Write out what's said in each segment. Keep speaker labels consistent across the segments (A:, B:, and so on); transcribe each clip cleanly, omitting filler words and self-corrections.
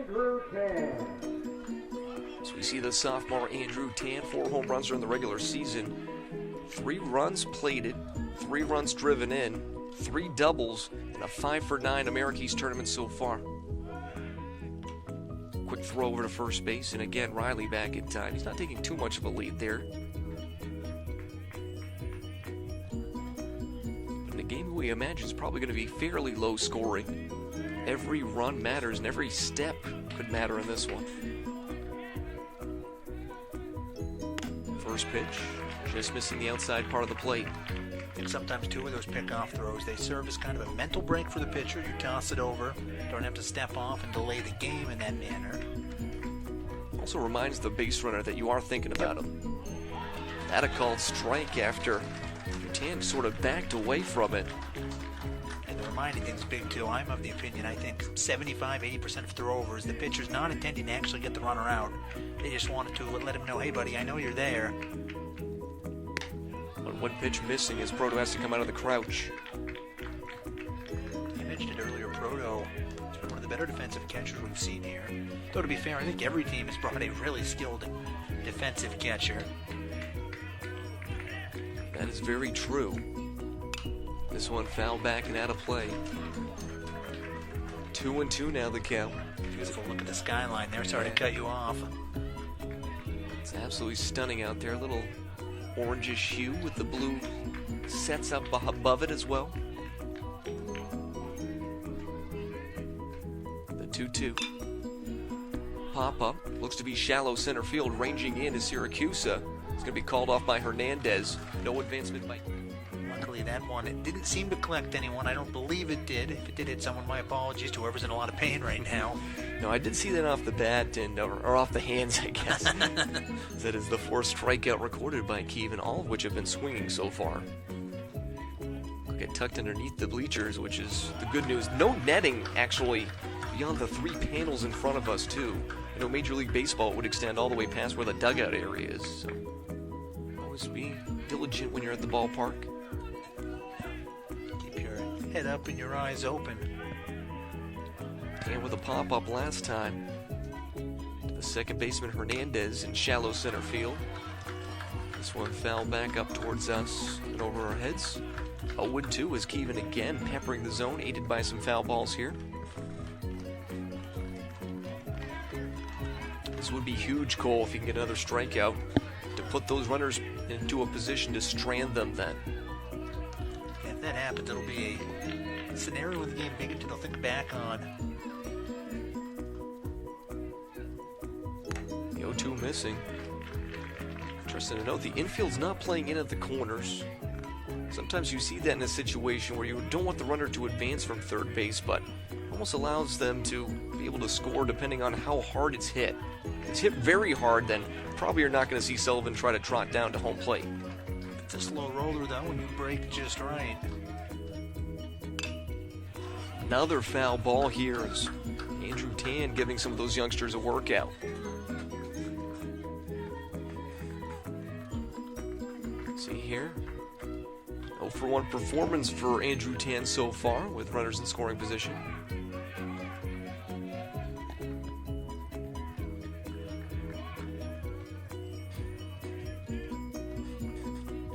A: Andrew Tan.
B: So we see the sophomore Andrew Tan, 4 home runs during the regular season, 3 runs plated, 3 runs driven in, 3 doubles, and a 5-for-9 Americas tournament so far. Quick throw over to first base, and again, Riley back in time. He's not taking too much of a lead there. But in a game we imagine is probably going to be fairly low scoring. Every run matters, and every step could matter in this one. First pitch, just missing the outside part of the plate.
C: I think sometimes too with those pickoff throws, they serve as kind of a mental break for the pitcher. You toss it over, don't have to step off and delay the game in that manner.
B: Also reminds the base runner that you are thinking about him. That a called strike after Tan sort of backed away from it.
C: And the reminding thing's big too. I'm of the opinion, I think 75-80% of throwovers, the pitcher's not intending to actually get the runner out. They just wanted to let him know, hey buddy, I know you're there.
B: One pitch missing as Proto has to come out of the crouch.
C: You mentioned it earlier, Proto has been one of the better defensive catchers we've seen here. Though to be fair, I think every team has brought a really skilled defensive catcher.
B: That is very true. This one fouled back and out of play. 2-2 now the count.
C: Beautiful look at the skyline there. Sorry to cut you off.
B: It's absolutely stunning out there. A little orangish hue with the blue sets up above it as well. The 2-2. Pop-up. Looks to be shallow center field. Ranging in is Syracuse. It's going to be called off by Hernandez. No advancement by...
C: Luckily that one, it didn't seem to collect anyone. I don't believe it did. If it did hit someone, my apologies to whoever's in a lot of pain right now.
B: No, I did see that off the bat and or off the hands, I guess. That is the 4th strikeout recorded by Kevin, all of which have been swinging so far. Get tucked underneath the bleachers, which is the good news. No netting, actually, beyond the 3 panels in front of us, too. I know Major League Baseball would extend all the way past where the dugout area is. So always be diligent when you're at the ballpark.
C: Keep your head up and your eyes open.
B: And with a pop-up last time. The second baseman Hernandez in shallow center field. This one fouled back up towards us and over our heads. 0-2 is Kevin again peppering the zone, aided by some foul balls here. This would be huge, Cole, if you can get another strikeout to put those runners into a position to strand them then.
C: Yeah, if that happens, it'll be a scenario in the game maybe they'll think back on.
B: The 0-2 missing. Interesting to note, the infield's not playing in at the corners. Sometimes you see that in a situation where you don't want the runner to advance from third base, but almost allows them to be able to score depending on how hard it's hit. If it's hit very hard, then probably you're not going to see Sullivan try to trot down to home plate.
C: It's a slow roller, though, when you break just right.
B: Another foul ball here is Andrew Tan giving some of those youngsters a workout. See here, 0-for-1 performance for Andrew Tan so far with runners in scoring position.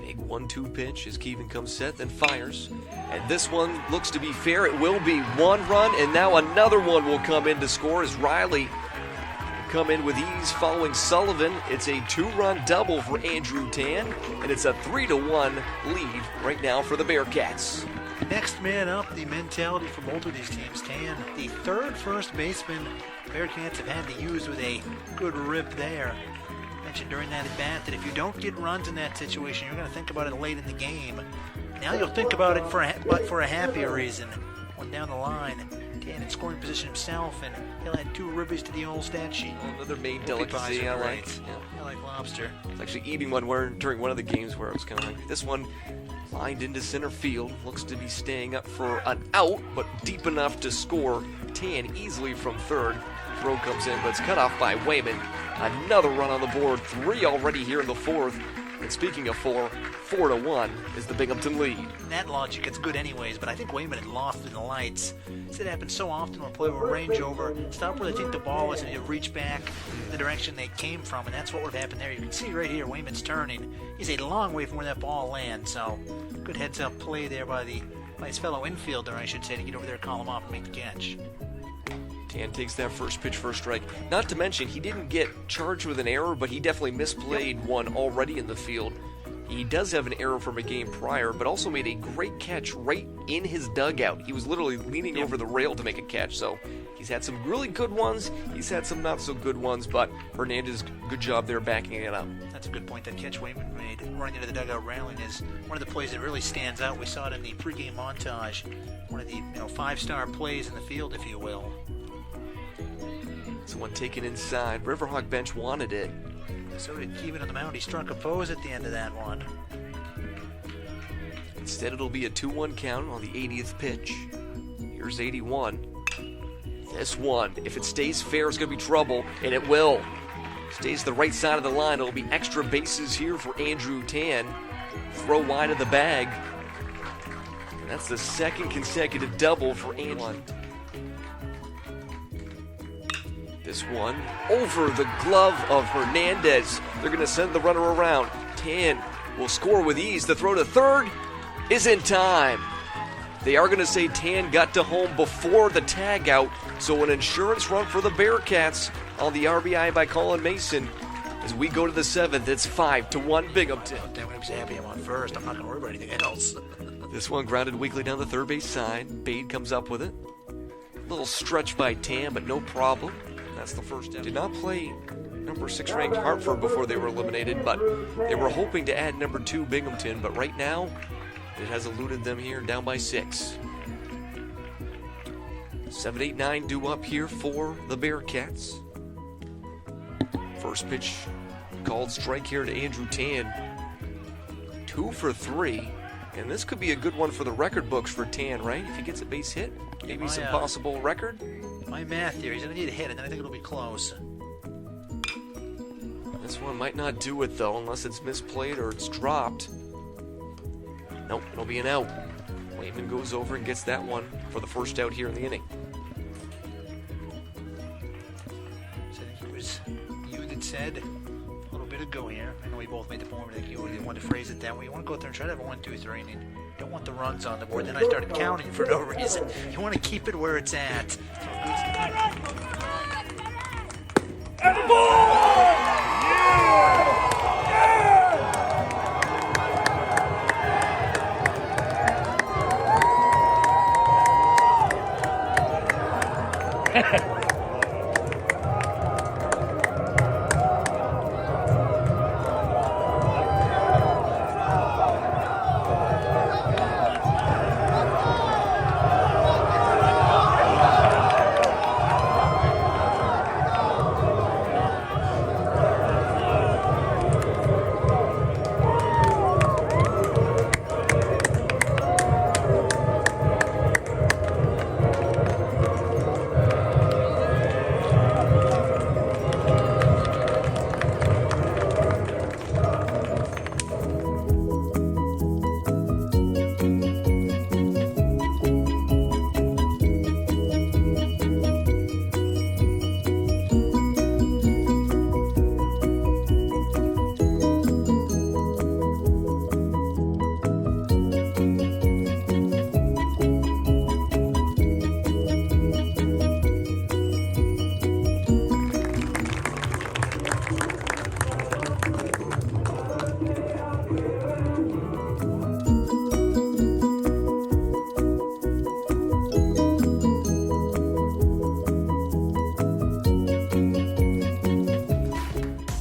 B: Big 1-2 pitch as Kevin comes set, then fires. And this one looks to be fair. It will be 1 run, and now another one will come in to score as Riley come in with ease following Sullivan. It's a 2-run double for Andrew Tan, and it's a 3-1 lead right now for the Bearcats.
C: Next man up, the mentality for both of these teams. Tan, the third first baseman Bearcats have had to use with a good rip there. I mentioned during that at bat that if you don't get runs in that situation, you're going to think about it late in the game. Now you'll think about it for a happier reason. One down the line. Tan in scoring position himself, and he'll add 2 ribbies to the old stat sheet.
B: Another main delicacy I like.
C: Yeah. I like lobster.
B: I was actually eating one during one of the games where I was kind of like, this one lined into center field. Looks to be staying up for an out, but deep enough to score. Tan easily from third. Throw comes in, but it's cut off by Wayman. Another run on the board. 3 already here in the 4th. And speaking of 4, 4-1 is the Binghamton lead.
C: That logic is good anyways, but I think Wayman had lost in the lights. It happens so often when a player will range over, stop where they think the ball is, and you reach back the direction they came from, and that's what would happen there. You can see right here, Wayman's turning. He's a long way from where that ball lands, so good heads-up play there by his fellow infielder, I should say, to get over there, call him off, and make the catch.
B: Tan takes that first pitch for a strike. Not to mention, he didn't get charged with an error, but he definitely misplayed one already in the field. He does have an error from a game prior, but also made a great catch right in his dugout. He was literally leaning over the rail to make a catch, so he's had some really good ones. He's had some not so good ones, but Hernandez, good job there backing it up.
C: That's a good point. That catch Wayman made, running into the dugout railing, is one of the plays that really stands out. We saw it in the pregame montage. One of the five-star plays in the field, if you will.
B: It's one taken inside. Riverhawk bench wanted it.
C: So did Keevan on the mound. He struck a pose at the end of that one.
B: Instead, it'll be a 2-1 count on the 80th pitch. Here's 81. This one, if it stays fair, it's going to be trouble, and it will. Stays the right side of the line. It'll be extra bases here for Andrew Tan. Throw wide of the bag. And that's the second consecutive double for Andrew. This one over the glove of Hernandez. They're going to send the runner around. Tan will score with ease. The throw to third is in time. They are going to say Tan got to home before the tag out, so an insurance run for the Bearcats on the RBI by Colin Mason. As we go to the seventh, it's 5-1 Binghamton.
C: Then when he was happy I'm on first, I'm not going to worry about anything else.
B: This one grounded weakly down the third base side. Bade comes up with it. Little stretch by Tan, but no problem. That's the first down. Did not play number 6 ranked Hartford before they were eliminated, but they were hoping to add number 2 Binghamton, but right now it has eluded them here, down by 6. 7, 8, 9 due up here for the Bearcats. First pitch called strike here to Andrew Tan. 2 for 3, and this could be a good one for the record books for Tan, right? If he gets a base hit, maybe some possible record.
C: My math here, he's going to need a hit, and then I think it'll be close.
B: This one might not do it, though, unless it's misplayed or it's dropped. Nope, it'll be an out. Wayman goes over and gets that one for the first out here in the inning.
C: So I think it was you that said a little bit ago here. I know we both made the point, but I think you wanted to phrase it that way. You want to go out there and try to have a 1, 2, 3, and you don't want the runs on the board. Then I started counting for no reason. You want to keep it where it's at.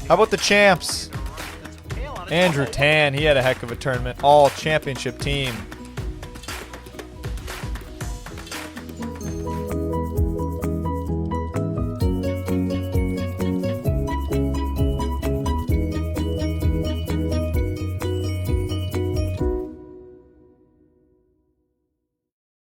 A: How about the champs? Andrew Tan, he had a heck of a tournament. All championship team.